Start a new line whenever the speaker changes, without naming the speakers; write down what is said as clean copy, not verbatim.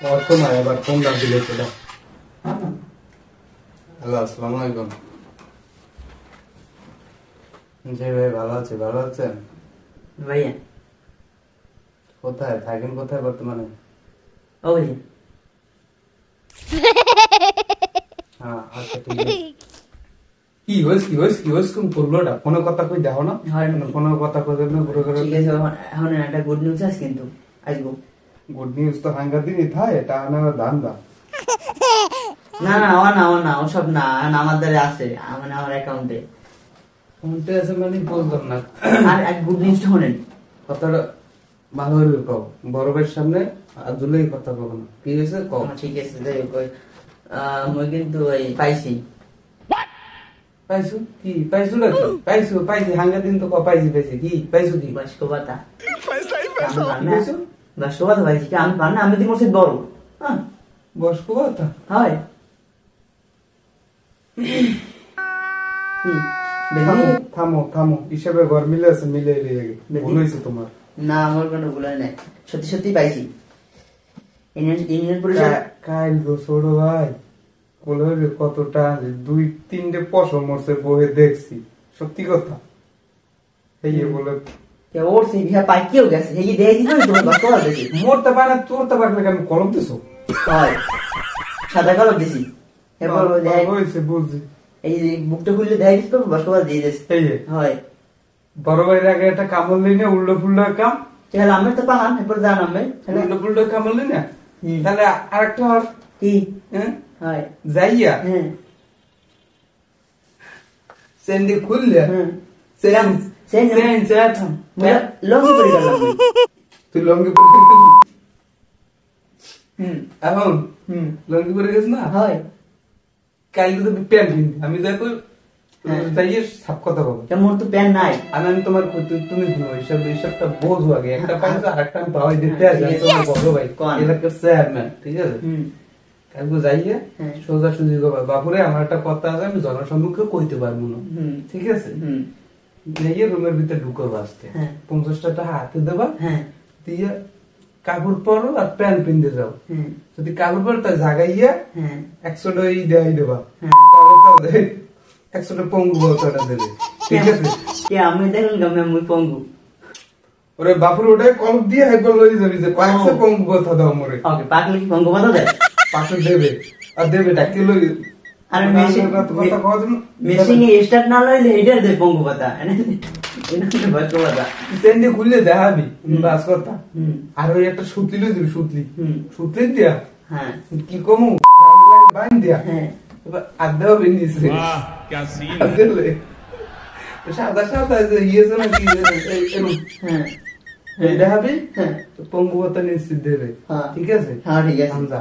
অত না এবার ফোন দাম দিলে সেটা। হ্যালো, আসসালামু আলাইকুম। জি ভাই, ভালো আছি। ভালো আছেন
ভাইয়া?
কোথায় থাকেন, কোথায় বর্তমানে?
ও ভাইয়া,
হ্যাঁ আচ্ছা ঠিক আছে। কি হয়েছে কি হয়েছে কি হয়েছে কোন করলোটা ফোনে কথা কই দেখো না? ফোনে কথা কই দেন না পুরো করে।
ঠিক আছে, এখন একটা গুড নিউজ আছে কিন্তু আসবো।
গুড নিউজ তো হাঙ্গা দিনই থাই, এটা না দান দা।
না না, আমার না ওসব না, আমার দ্বারা আছে, মানে আমার অ্যাকাউন্টে
ফোনতে আছে মানে বুঝলাম না।
আর এক গুড নিউজ শোনেন।
কথাটা ভালো করে কও, বড় ভাইয়ের সামনে আর জুলেই কথা কব না। কি হয়েছে কও।
ঠিক আছে, যাই হোক, মই কিন্তু ওই পাইছি।
পাইছো কি? পাইছো না কি? পাইছো পাইছি হাঙ্গা দিন তো ক পাইছি পাইছি কি পাইছো কি?
বাসকবাতা
কি পাইছো?
বাসকবাতা পাইছি কি? আমি পার না, আমি দিন মসজিদ বড়। হ্যাঁ,
বসকো কথা
হয়
থামো থামো থামো, হিসাবে ঘর মিলে আছে, মিলে এলিয়ে ভুল হয়েছে তোমার।
না, আমার কোনো ভুল হয় নাই, সত্যি সত্যি পাইছি। ইউনিয়ন পরিষদ
কাইল গো ছোট ভাই, বলে কতটা 2-3টে পশম মরছে বহে দেখছি, সত্যি কথা। এই বলে
ওর সেই বিহা পাইকেও গেছে, এই দেখছি তো তোমার বাসকবাতা দেখি।
মরতে পারে না, চড়তে পারলে আমি কলম দিছো।
হয়, সাদা কালো দিছি। এরপর
হয়েছে বুঝছি।
এই বুকটা খুললে দেখা গেছে তো বাসকবাতা দিয়ে দিয়েছে।
এই যে
হয়,
বড় ভাইয়ের আগে একটা কামড় লিনে উল্টো ফুল্টো কাম,
তাহলে আমি তো পালাম, এরপর জান আমি
উল্টো ফুল্টো কামড় লিনে, তাহলে আরেকটা আর
কি
হ্যাঁ
হয়
যাইয়া
হ্যাঁ
সেন্ডি খুললে
হ্যাঁ
সেন
সেন
সেন সেন
লঙ্গি পরে গেলাম।
তুই লঙ্গি পরে গেছিস?
হুম
এখন লঙ্গি পরে গেছিস না?
হয়,
কাল তো প্যান্ট কিনবি, আমি দেখো যাইয়ে সব কথা বলবো।
মোর তো প্যান নাই।
আমি তোমার তুমি শুনো, হিসাবটা বোঝো আগে। একটা পাইছো আর একটা আমি পাওয়াই দিতে আসি, আমি তোমার বড় ভাই এলাকার চেয়ারম্যান, ঠিক আছে? কালকে যাইয়ে সোজা সুজি করবা, বাপুরে আমার একটা কথা আছে, আমি জনসম্মুখে কইতে পারবো না, ঠিক আছে? যাইয়ে রুমের ভিতরে ঢুকো বাসতে, 50 টাকা হাতে দেবা, দিয়ে কাপড় পরো আর প্যান্ট পিনতে যাও। যদি কাপড় পরো তা জাগাইয়া 100 টাকা দেয় দেবা, তাহলে 100 টাকা পঙ্গু বলতাটা দেবে, ঠিক আছে?
আমি দেখুন গামে আমি পঙ্গু।
ওরে বাপুর ওটাই কলপ দিয়ে একবার লই যাবি যে কয়েকশো পঙ্গু কথা দাও মরে।
ওকে, পাকলে কি পঙ্গু কথা দেয়?
পাশে দেবে আর দেবে ডাকি লই।
আর মেশিন
কথা কওয়া জন্য
মেশিনে স্টার্ট না লইলে এইটা দেয় পঙ্গু কথা, এটা বাস্তব কথা।
সেন্ডি খুললে দেখাবি বাস কথা। আর ওই একটা সুতলি লই দিবি, সুতলি সুতলি দিয়া
হ্যাঁ
কি কমু বাইন দিয়া এবার আধা হবে নিচে আধেলে সাদা সাদা যে ইয়েছে না কি এরকম দেখাবি, পঙ্গু কথা নিশ্চিত দেবে, ঠিক আছে?
হ্যাঁ ঠিক আছে।
হামজা